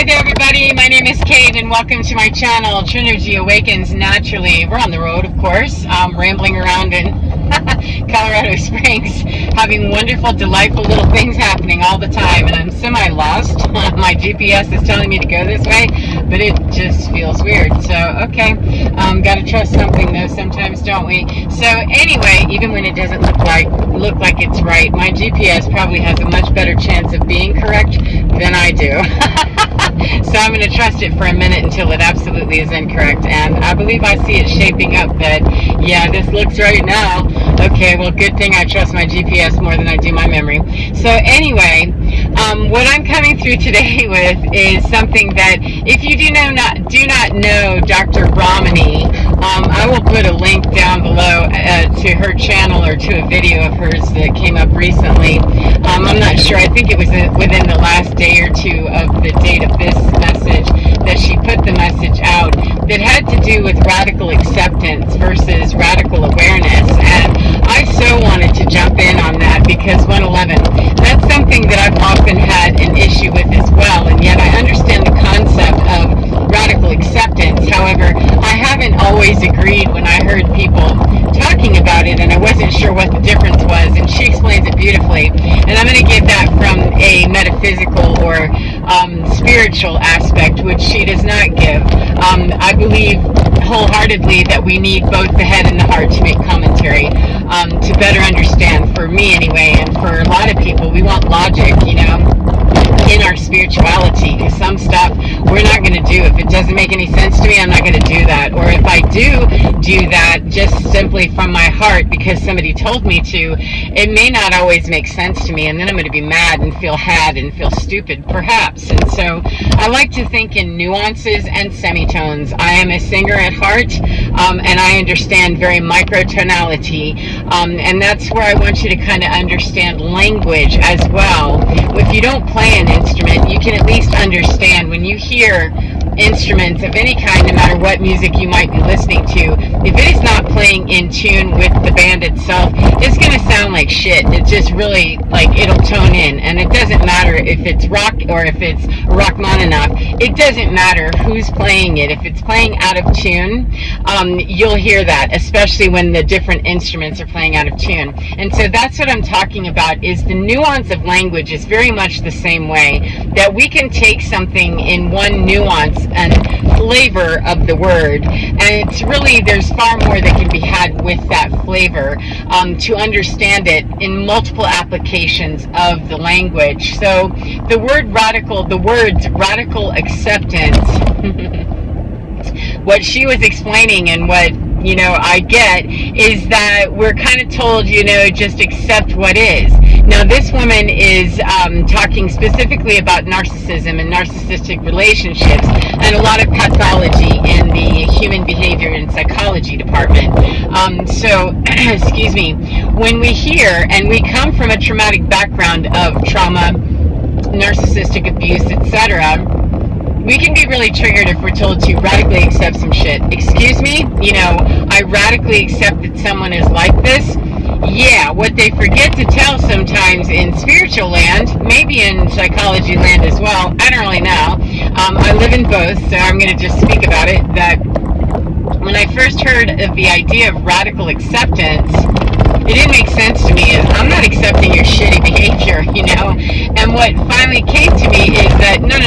there, everybody. My name is Kate, and welcome to my channel, Trinergy Awakens Naturally. We're on the road, of course, rambling around in Colorado Springs, having wonderful, delightful little things happening all the time, and I'm semi-lost. My GPS is telling me to go this way, but it just feels weird. So, okay, gotta trust something, though, sometimes, don't we? So, anyway, even when it doesn't look like it's right, my GPS probably has a much better chance of being correct than I do. So I'm going to trust it for a minute until it absolutely is incorrect, and I believe I see it shaping up that, yeah, this looks right now. Okay, well, good thing I trust my GPS more than I do my memory. So anyway, what I'm coming through today with is something that, if you do not know Dr. Ramani, I will put a link down below to her channel or to a video of hers that came up recently. I'm not sure. I think it was within the last day or two of the date of this message that she put the message out that had to do with radical acceptance versus radical awareness. And I so wanted to jump in on that because 111, that's something that I've often had an issue with as well. And yet I understand the concept of radical acceptance. However, I haven't always agreed when I heard people talking about it, and I wasn't sure what the difference was, and she explains it beautifully. And I'm going to give that from a metaphysical or spiritual aspect, which she does not give. I believe wholeheartedly that we need both the head and the heart to make commentary, to better understand, for me anyway, and for a lot of people, we want logic, in our spirituality, because some stuff we're not going to do. If it doesn't make any sense to me, I'm not going to do that. Or if I do that just simply from my heart because somebody told me to, it may not always make sense to me, and then I'm going to be mad and feel had and feel stupid, perhaps. And so I like to think in nuances and semitones. I am a singer at heart, and I understand very microtonality, and that's where I want you to kind of understand language as well. If you don't play an instrument, you can at least understand when you hear instruments of any kind, no matter what music you might be listening to, if it is not playing in tune with the band itself, it's going to sound like shit. It's just really, it'll tone in, and it doesn't matter if it's rock or if it's Rachmaninoff. It doesn't matter who's playing it. If it's playing out of tune, you'll hear that, especially when the different instruments are playing out of tune. And so that's what I'm talking about, is the nuance of language is very much the same way, that we can take something in one nuance and flavor of the word, and it's really, there's far more that can be had with that flavor, to understand it in multiple applications of the language. So the words radical acceptance, what she was explaining and what I get is that we're kind of told, just accept what is. Now, this woman is talking specifically about narcissism and narcissistic relationships and a lot of pathology in the human behavior and psychology department. So, excuse me, when we hear, and we come from a traumatic background of trauma, narcissistic abuse, etc., we can be really triggered if we're told to radically accept some shit. Excuse me? I radically accept that someone is like this. Yeah, what they forget to tell sometimes in spiritual land, maybe in psychology land as well, I don't really know. I live in both, so I'm going to just speak about it, that when I first heard of the idea of radical acceptance, it didn't make sense to me. I'm not accepting your shitty behavior, And what finally came to me is that, no.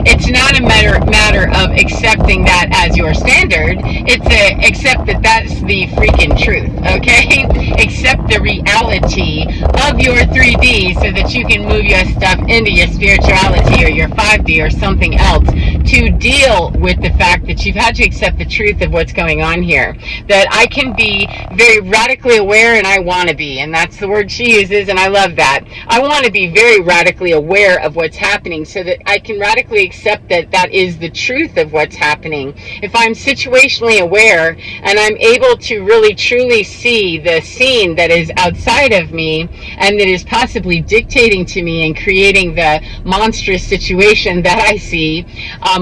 It's not a matter of accepting that as your standard. It's accept that that's the freaking truth, okay? Accept the reality of your 3D so that you can move your stuff into your spirituality or your 5D or something else to deal with the fact that you've had to accept the truth of what's going on here. That I can be very radically aware, and I want to be, and that's the word she uses, and I love that. I want to be very radically aware of what's happening so that I can radically accept that that is the truth of what's happening, if I'm situationally aware and I'm able to really truly see the scene that is outside of me and that is possibly dictating to me and creating the monstrous situation that I see,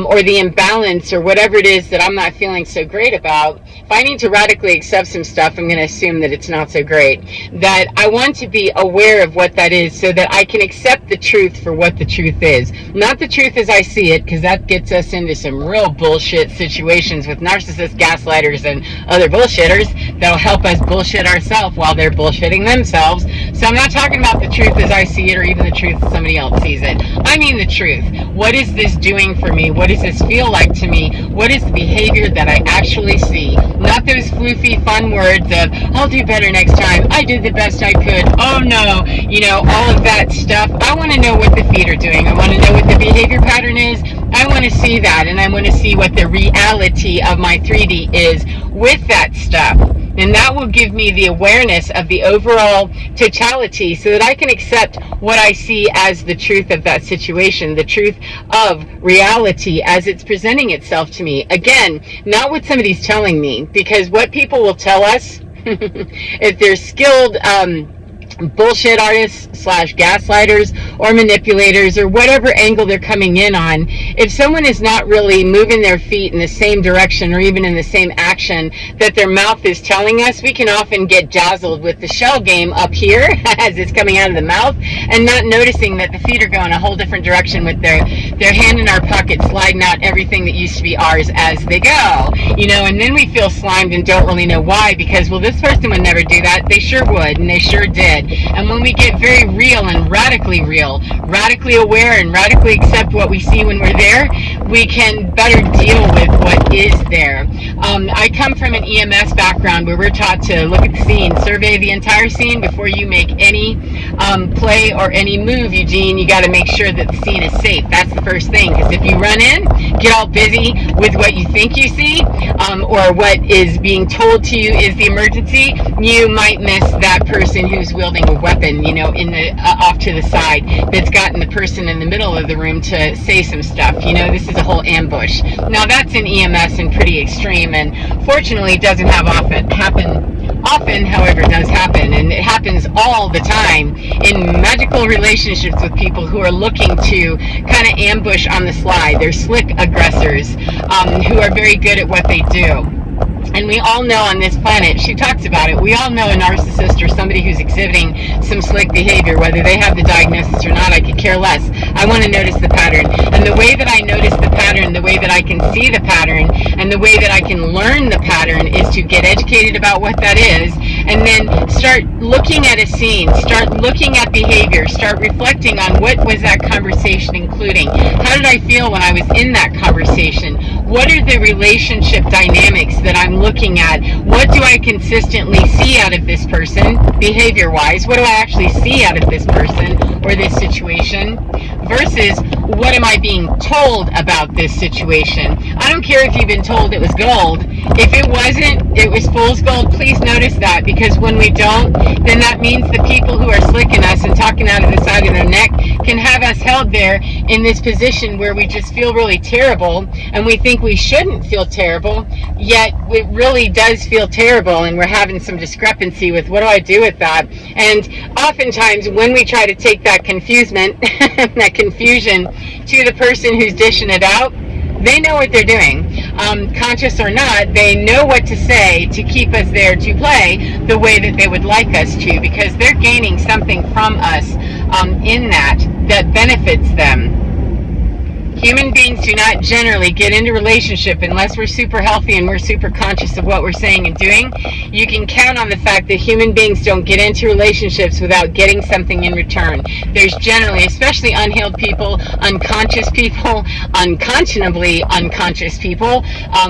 or the imbalance or whatever it is that I'm not feeling so great about, if I need to radically accept some stuff, I'm going to assume that it's not so great. That I want to be aware of what that is so that I can accept the truth for what the truth is. Not the truth as I see it, because that gets us into some real bullshit situations with narcissists, gaslighters, and other bullshitters that'll help us bullshit ourselves while they're bullshitting themselves. So I'm not talking about the truth as I see it or even the truth as somebody else sees it. I mean the truth. What is this doing for me? What does this feel like to me? What is the behavior that I actually see? Not those floofy fun words of, I'll do better next time, I did the best I could, oh no, all of that stuff. I want to know what the feet are doing. I want to know what the behavior pattern is. I want to see that, and I want to see what the reality of my 3D is with that stuff. And that will give me the awareness of the overall totality so that I can accept what I see as the truth of that situation, the truth of reality as it's presenting itself to me. Again, not what somebody's telling me, because what people will tell us, if they're skilled bullshit artists / gaslighters or manipulators or whatever angle they're coming in on, if someone is not really moving their feet in the same direction or even in the same action that their mouth is telling us, we can often get dazzled with the shell game up here as it's coming out of the mouth and not noticing that the feet are going a whole different direction with their hand in our pocket, sliding out everything that used to be ours as they go, and then we feel slimed and don't really know why, because, well, this person would never do that. They sure would, and they sure did. And when we get very real and radically aware and radically accept what we see when we're there, we can better deal with what is there. I come from an EMS background where we're taught to look at the scene, survey the entire scene before you make any play or any move, Eugene. You got to make sure that the scene is safe. That's the first thing, because if you run in, get all busy with what you think you see, or what is being told to you is the emergency, you might miss that person who's wielding a weapon, in the off to the side, that's gotten the person in the middle of the room to say some stuff. This is a whole ambush. Now that's in EMS and pretty extreme, and fortunately doesn't happen often, however, it does happen, and it happens all the time in magical relationships with people who are looking to kind of ambush on the slide. They're slick aggressors who are very good at what they do. And we all know on this planet, she talks about it, we all know a narcissist or somebody who's exhibiting some slick behavior, whether they have the diagnosis or not, I could care less. I want to notice the pattern. And the way that I notice the pattern, the way that I can see the pattern, and the way that I can learn the pattern is to get educated about what that is, and then start looking at a scene, start looking at behavior, start reflecting on what was that conversation including. How did I feel when I was in that conversation? What are the relationship dynamics that I'm looking at? What do I consistently see out of this person, behavior-wise? What do I actually see out of this person or this situation? Versus, what am I being told about this situation? I don't care if you've been told it was gold. If it wasn't, it was fool's gold, please notice that, because when we don't, then that means the people who are slicking us and talking out of the side of their neck can have us held there in this position where we just feel really terrible, and we think we shouldn't feel terrible, yet it really does feel terrible, and we're having some discrepancy with what do I do with that. And oftentimes when we try to take that confusement, that confusion to the person who's dishing it out, they know what they're doing. Conscious or not, they know what to say to keep us there to play the way that they would like us to, because they're gaining something from us in that benefits them. Human beings do not generally get into relationship unless we're super healthy and we're super conscious of what we're saying and doing. You can count on the fact that human beings don't get into relationships without getting something in return. There's generally, especially unhealed people, unconscious people, unconscionably unconscious people,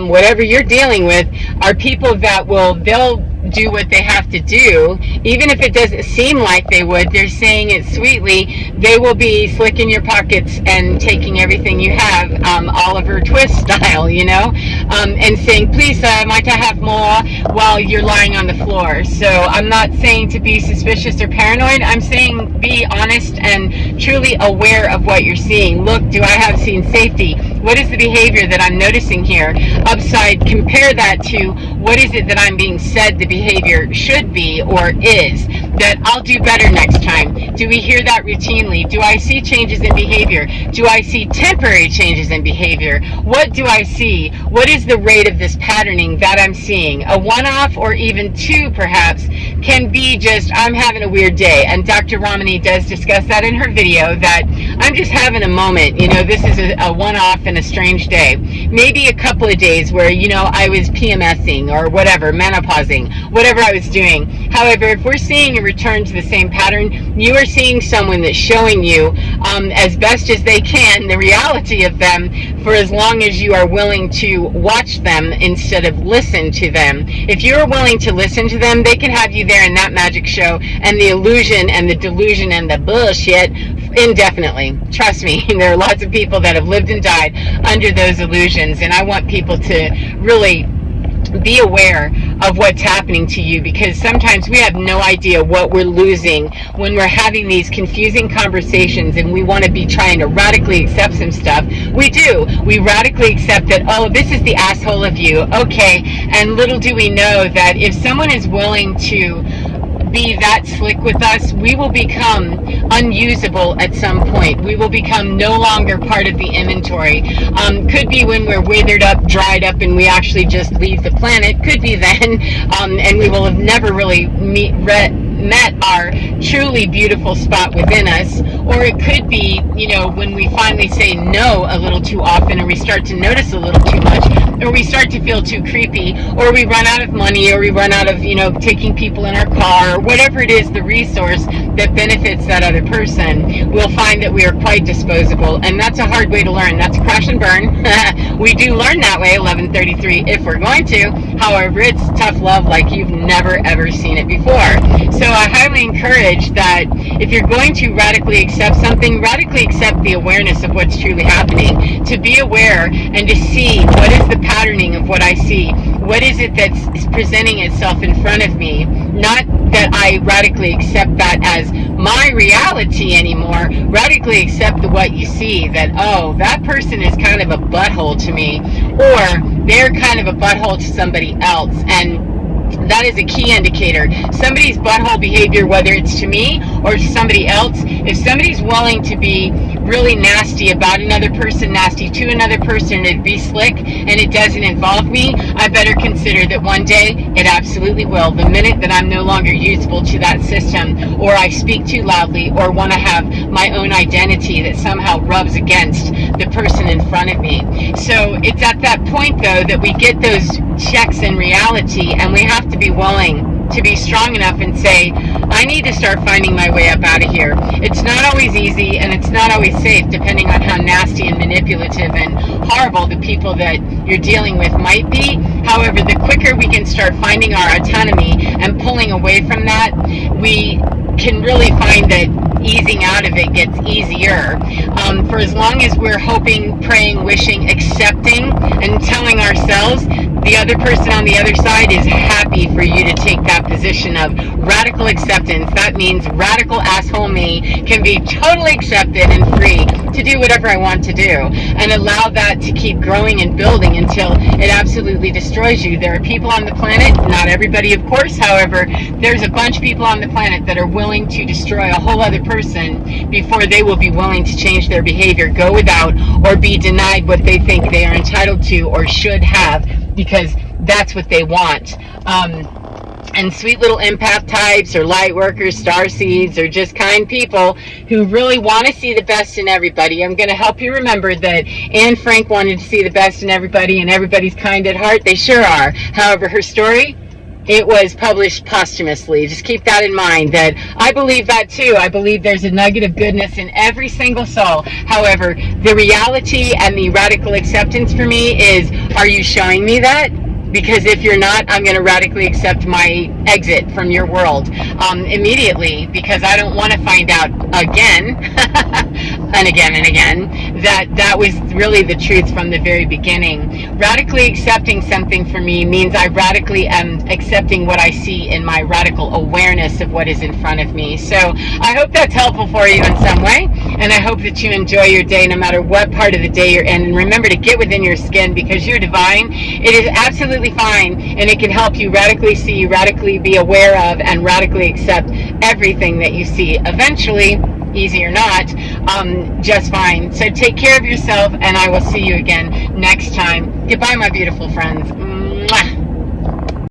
whatever you're dealing with, are people that they'll do what they have to do, even if it doesn't seem like they would. They're saying it sweetly. They will be slicking your pockets and taking everything you have, Oliver Twist style, and saying, please, might I have more, while you're lying on the floor. So I'm not saying to be suspicious or paranoid. I'm saying be honest and truly aware of what you're seeing. Look, do I have seen safety? What is the behavior that I'm noticing here? Upside, compare that to what is it that I'm being said the behavior should be or is, that I'll do better next time. Do we hear that routinely? Do I see changes in behavior? Do I see temporary changes in behavior? What do I see? What is the rate of this patterning that I'm seeing? A one-off or even two perhaps can be just, I'm having a weird day. And Dr. Ramani does discuss that in her video, that I'm just having a moment. This is a one-off and a strange day. Maybe a couple of days where, I was PMSing or whatever, menopausing, whatever I was doing. However, if we're seeing a return to the same pattern, you are seeing someone that's showing you as best as they can the reality of them for as long as you are willing to watch them instead of listen to them. If you're willing to listen to them, they can have you there in that magic show and the illusion and the delusion and the bullshit indefinitely. Trust me, there are lots of people that have lived and died under those illusions, and I want people to really be aware of what's happening to you, because sometimes we have no idea what we're losing when we're having these confusing conversations and we want to be trying to radically accept some stuff. We radically accept that, oh, this is the asshole of you, okay, and little do we know that if someone is willing to be that slick with us, we will become unusable at some point. We will become no longer part of the inventory. Could be when we're withered up, dried up, and we actually just leave the planet. Could be then, and we will have never really met our truly beautiful spot within us. Or it could be, when we finally say no a little too often, or we start to notice a little too much, or we start to feel too creepy, or we run out of money, or we run out of, taking people in our car, or whatever it is, the resource that benefits that other person, we'll find that we are quite disposable. And that's a hard way to learn. That's crash and burn. We do learn that way, 1133, if we're going to. However, it's tough love like you've never ever seen it before. So I highly encourage that if you're going to radically accept something, radically accept the awareness of what's truly happening. To be aware and to see what is the patterning of what I see. What is it that's presenting itself in front of me? Not that I radically accept that as my reality anymore. Radically accept what you see, that, oh, that person is kind of a butthole to me, or they're kind of a butthole to somebody else. And that is a key indicator. Somebody's butthole behavior, whether it's to me or to somebody else, if somebody's willing to be really nasty about another person, nasty to another person, and be slick, and it doesn't involve me, I better consider that one day it absolutely will. The minute that I'm no longer usable to that system, or I speak too loudly, or want to have my own identity that somehow rubs against the person in front of me. So it's at that point, though, that we get those checks in reality, and we have to be willing to be strong enough and say, I need to start finding my way up out of here. It's not always easy, and it's not always safe, depending on how nasty and manipulative and horrible the people that you're dealing with might be. However, the quicker we can start finding our autonomy and pulling away from that, we can really find that easing out of it gets easier. For as long as we're hoping, praying, wishing, accepting, and telling ourselves, the other person on the other side is happy for you to take that position of radical acceptance. That means radical asshole me can be totally accepted and free to do whatever I want to do, and allow that to keep growing and building until it absolutely destroys you. There are people on the planet, not everybody of course, however, there's a bunch of people on the planet that are willing to destroy a whole other person before they will be willing to change their behavior, go without, or be denied what they think they are entitled to or should have, because that's what they want. And sweet little empath types, or light workers, star seeds, or just kind people who really want to see the best in everybody. I'm going to help you remember that Anne Frank wanted to see the best in everybody, and everybody's kind at heart. They sure are. However, her story, it was published posthumously. Just keep that in mind, that I believe that too. I believe there's a nugget of goodness in every single soul. However, the reality and the radical acceptance for me is, are you showing me that? Because if you're not, I'm going to radically accept my exit from your world immediately, because I don't want to find out again and again and again that was really the truth from the very beginning. Radically accepting something for me means I radically am accepting what I see in my radical awareness of what is in front of me. So I hope that's helpful for you in some way, and I hope that you enjoy your day no matter what part of the day you're in. And remember to get within your skin, because you're divine. It is absolutely fine, and it can help you radically see, radically be aware of, and radically accept everything that you see. Eventually, easy or not, just fine. So take care of yourself, and I will see you again next time. Goodbye, my beautiful friends.